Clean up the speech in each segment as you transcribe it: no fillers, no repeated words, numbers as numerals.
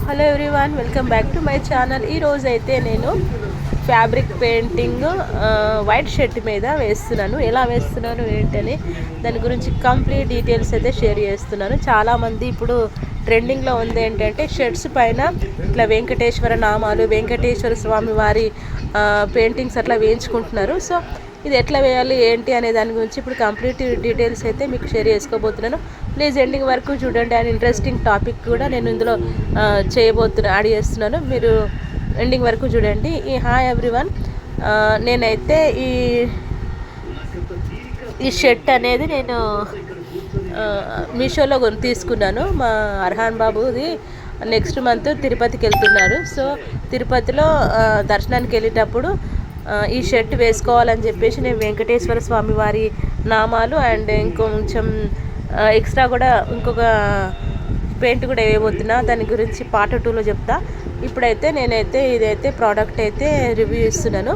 Hello everyone, welcome back to my channel. ఈరోజు అయితే నేను ఫ్యాబ్రిక్ పెయింటింగ్ వైట్ షర్ట్ మీద వేస్తున్నాను. ఎలా వేస్తున్నాను ఏంటని దాని గురించి కంప్లీట్ డీటెయిల్స్ అయితే షేర్ చేస్తున్నాను. చాలామంది ఇప్పుడు ట్రెండింగ్లో ఉంది ఏంటంటే షర్ట్స్ పైన ఇట్లా వెంకటేశ్వర నామాలు, వెంకటేశ్వర స్వామి వారి పెయింటింగ్స్ అట్లా వేయించుకుంటున్నారు. సో ఇది ఎట్లా వేయాలి ఏంటి అనే దాని గురించి ఇప్పుడు కంప్లీట్ డీటెయిల్స్ అయితే మీకు షేర్ చేసుకోబోతున్నాను. ప్లీజ్ ఎండింగ్ వరకు చూడండి. అండ్ ఇంట్రెస్టింగ్ టాపిక్ కూడా నేను ఇందులో యాడ్ చేస్తున్నాను. మీరు ఎండింగ్ వరకు చూడండి. హాయ్ ఎవ్రీవన్, నేనైతే ఈ షర్ట్ అనేది నేను మీషోలో తీసుకున్నాను. మా అర్హాన్ బాబుది నెక్స్ట్ మంత్ తిరుపతికి వెళ్తున్నారు. సో తిరుపతిలో దర్శనానికి వెళ్ళేటప్పుడు ఈ షర్ట్ వేసుకోవాలని చెప్పేసి నేను వెంకటేశ్వర స్వామి వారి నామాలు అండ్ ఇంకొంచెం ఎక్స్ట్రా కూడా ఇంకొక పెయింట్ కూడా వేయబోతున్నా. దాని గురించి పార్ట్ 2లో చెప్తా. ఇప్పుడైతే నేనైతే ఇదైతే ప్రోడక్ట్ అయితే రివ్యూ ఇస్తున్నాను.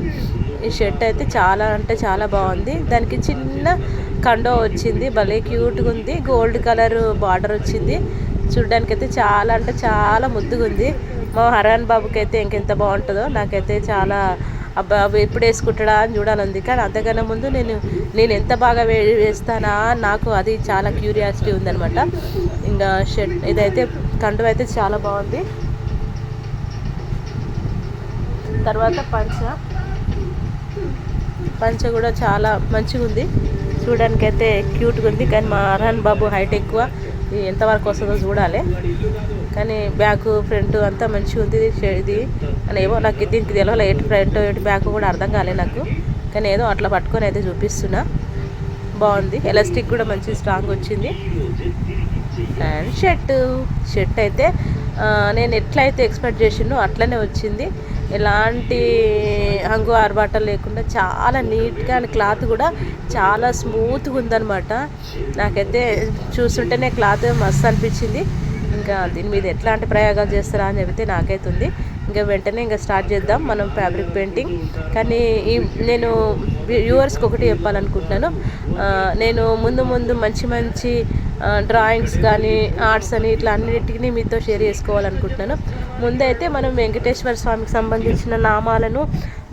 ఈ షర్ట్ అయితే చాలా అంటే చాలా బాగుంది. దానికి చిన్న కండో వచ్చింది, భలే క్యూట్గా ఉంది. గోల్డ్ కలర్ బార్డర్ వచ్చింది. చూడడానికి అయితే చాలా అంటే చాలా ముద్దుగా ఉంది. మా హరాన్ బాబుకి అయితే ఇంకెంత బాగుంటుందో. నాకైతే చాలా అబ్బాయి ఎప్పుడు వేసుకుంటాడా అని చూడాలంది. కానీ అంతకన్నా ముందు నేను ఎంత బాగా వేస్తానా నాకు అది చాలా క్యూరియాసిటీ ఉందనమాట. ఇంకా షర్ట్ ఇదైతే కండువ అయితే చాలా బాగుంది. తర్వాత పంచ కూడా చాలా మంచిగా ఉంది. చూడడానికి అయితే క్యూట్గా ఉంది. కానీ మా అర్హాన్ బాబు హైట్ ఎక్కువ, ఎంతవరకు వస్తుందో చూడాలి. కానీ బ్యాక్ ఫ్రంట్ అంతా మంచిగా ఉంది. ఇది అని ఏమో నాకు దీనికి తెలియదు, ఎటు ఫ్రంట్ ఎటు బ్యాక్ కూడా అర్థం కాలేదు నాకు. కానీ ఏదో అట్లా పట్టుకొని అయితే చూపిస్తున్నా. బాగుంది. ఎలాస్టిక్ కూడా మంచి స్ట్రాంగ్ వచ్చింది. అండ్ షర్ట్ అయితే నేను ఎట్లయితే ఎక్స్పెక్ట్ చేసినో అట్లనే వచ్చింది. ఎలాంటి హంగు ఆర్బాటం లేకుండా చాలా నీట్గా, అండ్ క్లాత్ కూడా చాలా స్మూత్గా ఉందన్నమాట. నాకైతే చూస్తుంటేనే క్లాత్ మస్తు అనిపించింది. ఇంకా దీని మీద ఎట్లాంటి ప్రయోగాలు చేస్తారా అని చెబితే నాకైతే ఉంది. ఇంకా వెంటనే ఇంకా స్టార్ట్ చేద్దాం మనం ఫ్యాబ్రిక్ పెయింటింగ్. కానీ నేను వ్యూవర్స్కి ఒకటి చెప్పాలనుకుంటున్నాను. నేను ముందు మంచి డ్రాయింగ్స్ కానీ ఆర్ట్స్ అని ఇట్లా అన్నిటికీ మీతో షేర్ చేసుకోవాలనుకుంటున్నాను. ముందైతే మనం వెంకటేశ్వర స్వామికి సంబంధించిన నామాలను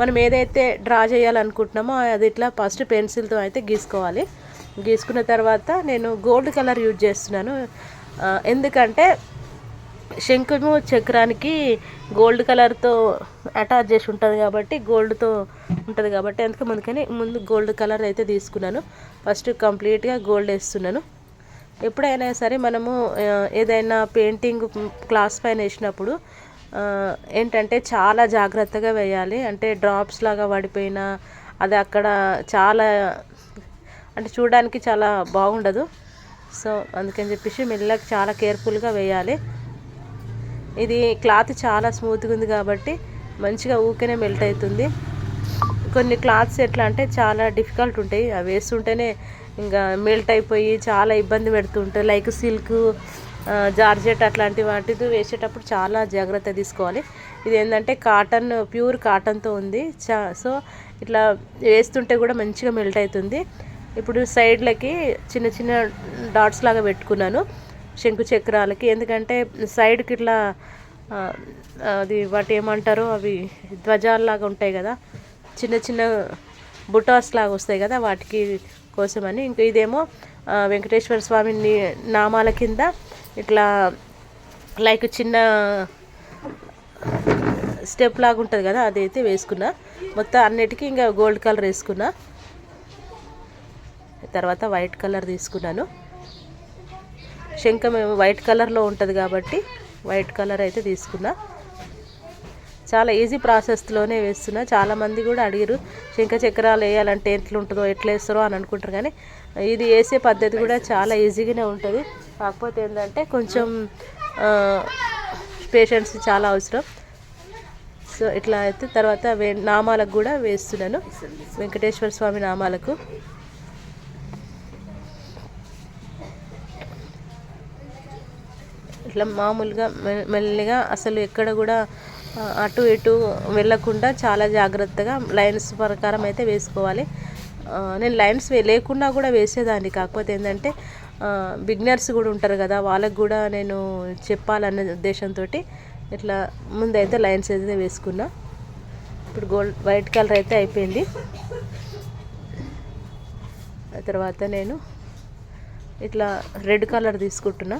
మనం ఏదైతే డ్రా చేయాలనుకుంటున్నామో అది ఇట్లా ఫస్ట్ పెన్సిల్తో అయితే గీసుకోవాలి. గీసుకున్న తర్వాత నేను గోల్డ్ కలర్ యూజ్ చేస్తున్నాను. ఎందుకంటే శంఖము చక్రానికి గోల్డ్ కలర్తో అటాచ్ చేసి ఉంటుంది కాబట్టి, గోల్డ్తో ఉంటుంది కాబట్టి అందుకే ముందు గోల్డ్ కలర్ అయితే తీసుకున్నాను. ఫస్ట్ కంప్లీట్గా గోల్డ్ వేస్తున్నాను. ఎప్పుడైనా సరే మనము ఏదైనా పెయింటింగ్ క్లాస్ పైన వేసినప్పుడు ఏంటంటే చాలా జాగ్రత్తగా వేయాలి. అంటే డ్రాప్స్ లాగా పడిపోయినా అది అక్కడ చాలా అంటే చూడడానికి చాలా బాగుండదు. సో అందుకని చెప్పేసి మెల్లగా చాలా కేర్ఫుల్గా వేయాలి. ఇది క్లాత్ చాలా స్మూత్గా ఉంది కాబట్టి మంచిగా ఊరికనే మెల్ట్ అవుతుంది. కొన్ని క్లాత్స్ ఎట్లా అంటే చాలా డిఫికల్ట్ ఉంటాయి. అవి వేస్తుంటేనే ఇంకా మెల్ట్ అయిపోయి చాలా ఇబ్బంది పెడుతుంటాయి. లైక్ సిల్క్, జార్జెట్ అట్లాంటి వాటితో వేసేటప్పుడు చాలా జాగ్రత్త తీసుకోవాలి. ఇది ఏంటంటే కాటన్, ప్యూర్ కాటన్తో ఉంది. సో ఇట్లా వేస్తుంటే కూడా మంచిగా మెల్ట్ అవుతుంది. ఇప్పుడు సైడ్లకి చిన్న డాట్స్ లాగా పెట్టుకున్నాను శంకు చక్రాలకి. ఎందుకంటే సైడ్కి ఇట్లా అది వాటి ఏమంటారో అవి ధ్వజాల్లాగా ఉంటాయి కదా, చిన్న బుటాస్ లాగా వస్తాయి కదా, వాటికి కోసమని. ఇంకా ఇదేమో వెంకటేశ్వర స్వామి నామాల కింద ఇట్లా లైక్ చిన్న స్టెప్ లాగా ఉంటుంది కదా, అదైతే వేసుకున్నా. మొత్తం అన్నిటికీ ఇంకా గోల్డ్ కలర్ వేసుకున్నా. తర్వాత వైట్ కలర్ తీసుకున్నాను. శంఖం వైట్ కలర్లో ఉంటుంది కాబట్టి వైట్ కలర్ అయితే తీసుకున్నా. చాలా ఈజీ ప్రాసెస్లోనే వేస్తున్నా. చాలామంది కూడా అడిగారు శంఖ చక్రాలు వేయాలంటే ఎట్లుంటుందో ఎట్లా వేస్తారో అని అనుకుంటారు. కానీ ఇది వేసే పద్ధతి కూడా చాలా ఈజీగానే ఉంటుంది. కాకపోతే ఏంటంటే కొంచెం పేషెన్స్ చాలా అవసరం. సో ఇట్లా అయితే తర్వాత నామాలకు కూడా వేస్తున్నాను. వెంకటేశ్వర స్వామి నామాలకు ఇట్లా మామూలుగా మెల్లిగా, అసలు ఎక్కడ కూడా అటు ఇటు వెళ్ళకుండా చాలా జాగ్రత్తగా లైన్స్ ప్రకారం అయితే వేసుకోవాలి. నేను లైన్స్ లేకుండా కూడా వేసేదాన్ని. కాకపోతే ఏంటంటే బిగినర్స్ కూడా ఉంటారు కదా, వాళ్ళకు కూడా నేను చెప్పాలనే ఉద్దేశంతో ఇట్లా ముందైతే లైన్స్ అయితే వేసుకున్నా. ఇప్పుడు వైట్ కలర్ అయితే అయిపోయింది. ఆ తర్వాత నేను ఇట్లా రెడ్ కలర్ తీసుకుంటున్నా.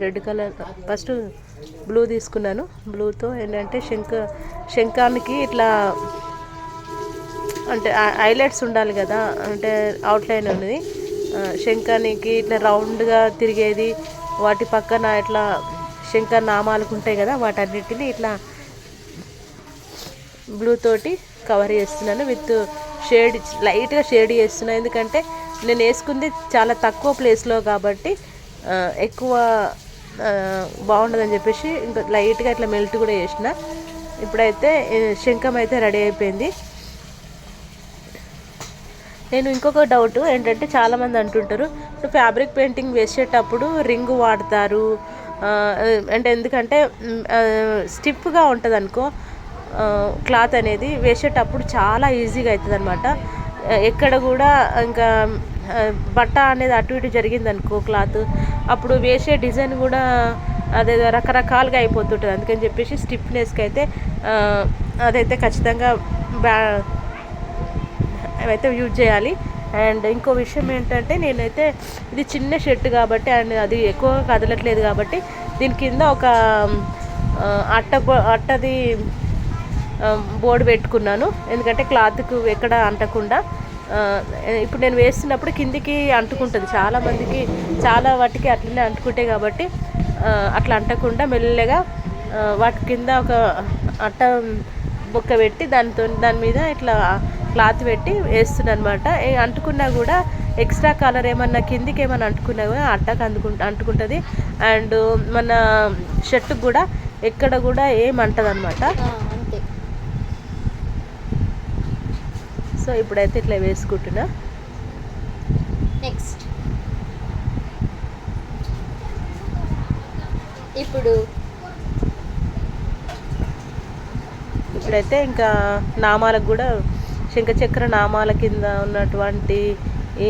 రెడ్ కలర్ ఫస్ట్ బ్లూ తీసుకున్నాను. బ్లూతో ఏంటంటే శంఖానికి ఇట్లా అంటే హైలైట్స్ ఉండాలి కదా, అంటే అవుట్లైన్ ఉన్నది. శంఖానికి ఇట్లా రౌండ్గా తిరిగేది, వాటి పక్కన ఇట్లా శంఖ నామాలకు ఉంటాయి కదా, వాటన్నిటిని ఇట్లా బ్లూ తోటి కవర్ చేస్తున్నాను. విత్ షేడ్ లైట్గా షేడ్ చేస్తున్నాను, ఎందుకంటే నేను వేసుకుంది చాలా తక్కువ ప్లేస్లో కాబట్టి ఎక్కువ బాగుండదని చెప్పేసి ఇంకా లైట్గా ఇట్లా మెల్ట్ కూడా చేసిన. ఇప్పుడైతే శంఖం అయితే రెడీ అయిపోయింది. నేను ఇంకొక డౌట్ ఏంటంటే, చాలామంది అంటుంటారు ఇప్పుడు ఫ్యాబ్రిక్ పెయింటింగ్ వేసేటప్పుడు రింగ్ వాడతారు అంటే, ఎందుకంటే స్టిఫ్గా ఉంటుంది అనుకో క్లాత్ అనేది, వేసేటప్పుడు చాలా ఈజీగా అవుతుంది అనమాట. ఎక్కడ కూడా ఇంకా బట్ట అనేది అటు ఇటు జరిగింది అనుకో క్లాత్, అప్పుడు వేసే డిజైన్ కూడా అదే రకరకాలుగా అయిపోతుంటుంది. అందుకని చెప్పేసి స్టిఫ్నెస్కి అయితే అదైతే ఖచ్చితంగా అవైతే యూజ్ చేయాలి. అండ్ ఇంకో విషయం ఏంటంటే, నేనైతే ఇది చిన్న షర్ట్ కాబట్టి అండ్ అది ఎక్కువగా కదలట్లేదు కాబట్టి దీని కింద ఒక అట్టది బోర్డు పెట్టుకున్నాను, ఎందుకంటే క్లాత్కు ఎక్కడ అంటకుండా. ఇప్పుడు నేను వేస్తున్నప్పుడు కిందికి అంటుకుంటుంది, చాలామందికి చాలా వాటికి అట్లనే అంటుకుంటాయి కాబట్టి అట్లా అంటకుండా మెల్లగా వాటి కింద ఒక అట్ట బొక్క పెట్టి దాని మీద ఇట్లా క్లాత్ పెట్టి వేస్తున్నాను అనమాట. అంటుకున్నా కూడా ఎక్స్ట్రా కలర్ ఏమన్నా కిందికి ఏమన్నా అంటుకున్నా కూడా అట్టకు అంటుకుంటుంది. అండ్ మన షర్ట్కి కూడా ఎక్కడ కూడా ఏమంటది అనమాట. సో ఇప్పుడైతే ఇట్లా వేసుకుంటున్నా. నెక్స్ట్ ఇప్పుడైతే ఇంకా నామాలకు కూడా శంఖచక్ర నామాల కింద ఉన్నటువంటి ఈ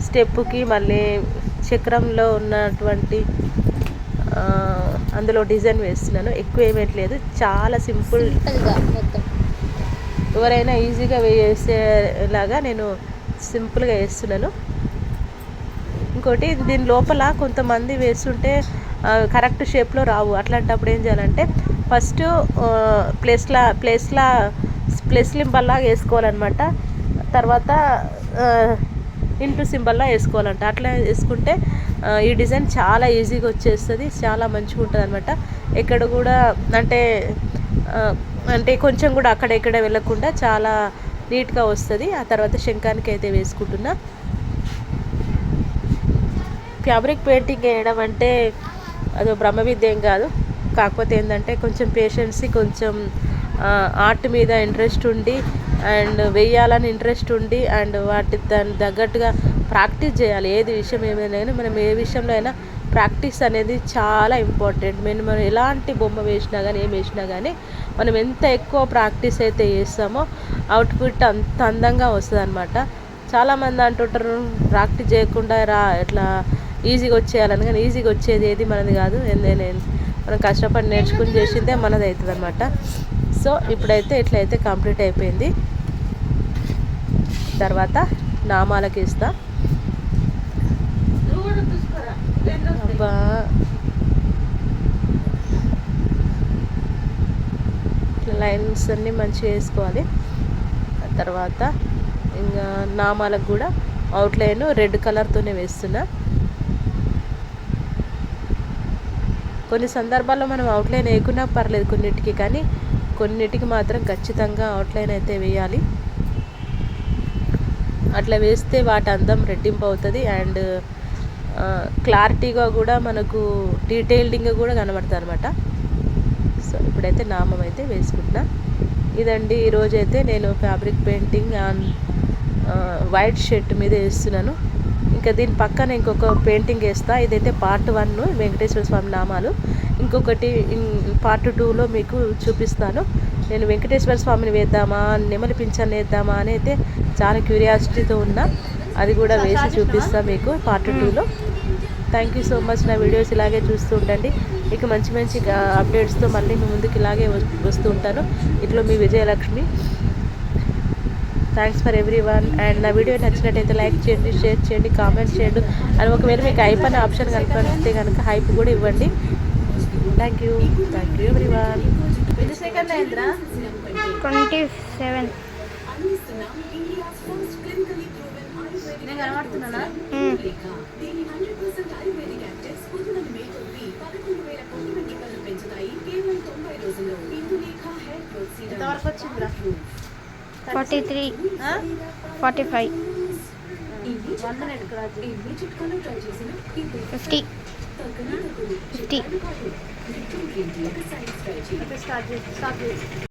స్టెప్పుకి మళ్ళీ చక్రంలో ఉన్నటువంటి అందులో డిజైన్ వేస్తున్నాను. ఎక్కువ ఏమేయట్లేదు, చాలా సింపుల్గా మొత్తం ఎవరైనా ఈజీగా వేసేలాగా నేను సింపుల్గా వేస్తున్నాను. ఇంకోటి, దీని లోపల కొంతమంది వేస్తుంటే కరెక్ట్ షేప్లో రావు. అట్లాంటప్పుడు ఏం చేయాలంటే, ఫస్ట్ ప్లస్ సింబల్లా వేసుకోవాలన్నమాట. తర్వాత ఇంటూ సింబల్లా వేసుకోవాలంట. అట్లా వేసుకుంటే ఈ డిజైన్ చాలా ఈజీగా వచ్చేస్తుంది, చాలా మంచిగా ఉంటుంది అనమాట. ఎక్కడ కూడా అంటే కొంచెం కూడా అక్కడ ఇక్కడ వెళ్ళకుండా చాలా నీట్గా వస్తుంది. ఆ తర్వాత శంఖానికి అయితే వేసుకుంటున్నా. ఫ్యాబ్రిక్ పెయింటింగ్ వేయడం అంటే అదో బ్రహ్మ విద్య ఏం కాదు. కాకపోతే ఏంటంటే కొంచెం పేషెన్సీ, కొంచెం ఆర్ట్ మీద ఇంట్రెస్ట్ ఉండి అండ్ వేయాలని ఇంట్రెస్ట్ ఉండి అండ్ దాని తగ్గట్టుగా ప్రాక్టీస్ చేయాలి. ఏది విషయం ఏమైనా మనం ఏ విషయంలో అయినా ప్రాక్టీస్ అనేది చాలా ఇంపార్టెంట్. మనం ఎలాంటి బొమ్మ వేసినా కానీ ఏం వేసినా కానీ మనం ఎంత ఎక్కువ ప్రాక్టీస్ అయితే చేస్తామో అవుట్పుట్ అంత అందంగా వస్తుంది అనమాట. చాలామంది అంటుంటారు ప్రాక్టీస్ చేయకుండా ఇట్లా ఈజీగా వచ్చేయాలని, కానీ ఈజీగా వచ్చేది ఏది మనది కాదు. మనం కష్టపడి నేర్చుకుని చేసిందే మనది అవుతుంది అనమాట. సో ఇప్పుడైతే ఇట్లయితే కంప్లీట్ అయిపోయింది. తర్వాత నామాలకి ఇస్తా. అబ్బా లైన్స్ అన్నీ మంచిగా వేసుకోవాలి. తర్వాత ఇంకా నామాలకు కూడా అవుట్లైన్ రెడ్ కలర్తోనే వేస్తున్నా. కొన్ని సందర్భాల్లో మనం అవుట్లైన్ వేయకున్నా పర్లేదు కొన్నిటికి, కానీ కొన్నిటికి మాత్రం ఖచ్చితంగా అవుట్లైన్ అయితే వేయాలి. అట్లా వేస్తే వాటి అందం రెట్టింపు అవుతుంది అండ్ క్లారిటీగా కూడా మనకు డీటెయిల్డింగ్గా కూడా కనబడుతుంది అనమాట. సో ఇప్పుడైతే నామం అయితే వేసుకుంటున్నా. ఇదండి ఈరోజైతే నేను fabric painting on white shirt మీద వేస్తున్నాను. ఇంకా దీని పక్కన ఇంకొక పెయింటింగ్ వేస్తా. ఇదైతే పార్ట్ 1 వెంకటేశ్వర స్వామి నామాలు. ఇంకొకటి పార్ట్ 2లో మీకు చూపిస్తాను. నేను వెంకటేశ్వర స్వామిని వేద్దామా, నెమలి పింఛన్ వేద్దామా అని అయితే చాలా క్యూరియాసిటీతో ఉన్నా. అది కూడా వేసి చూపిస్తాను మీకు పార్ట్ 2లో. Thank you so much. నా వీడియోస్ ఇలాగే చూస్తూ ఉండండి. ఇక మంచి మంచి అప్డేట్స్తో మళ్ళీ మీ ముందుకు ఇలాగే వస్తూ ఉంటాను. ఇట్లా మీ Vijayalakshmi. Thanks for everyone. And నా వీడియో నచ్చినట్టయితే లైక్ చేయండి, షేర్ చేయండి, కామెంట్ చేయండి. అండ్ ఒకవేళ మీకు హైప్ అనే ఆప్షన్ కనుక కనుక హైప్ కూడా ఇవ్వండి. Thank you every one. ఎన్ని సెకండ్ అయిందిరా? 27. నేను కనబడుతున్నానా? ఎంతవరకు వచ్చిందిరా? 43, 45, 50, 50. స్టార్ట్ చేసి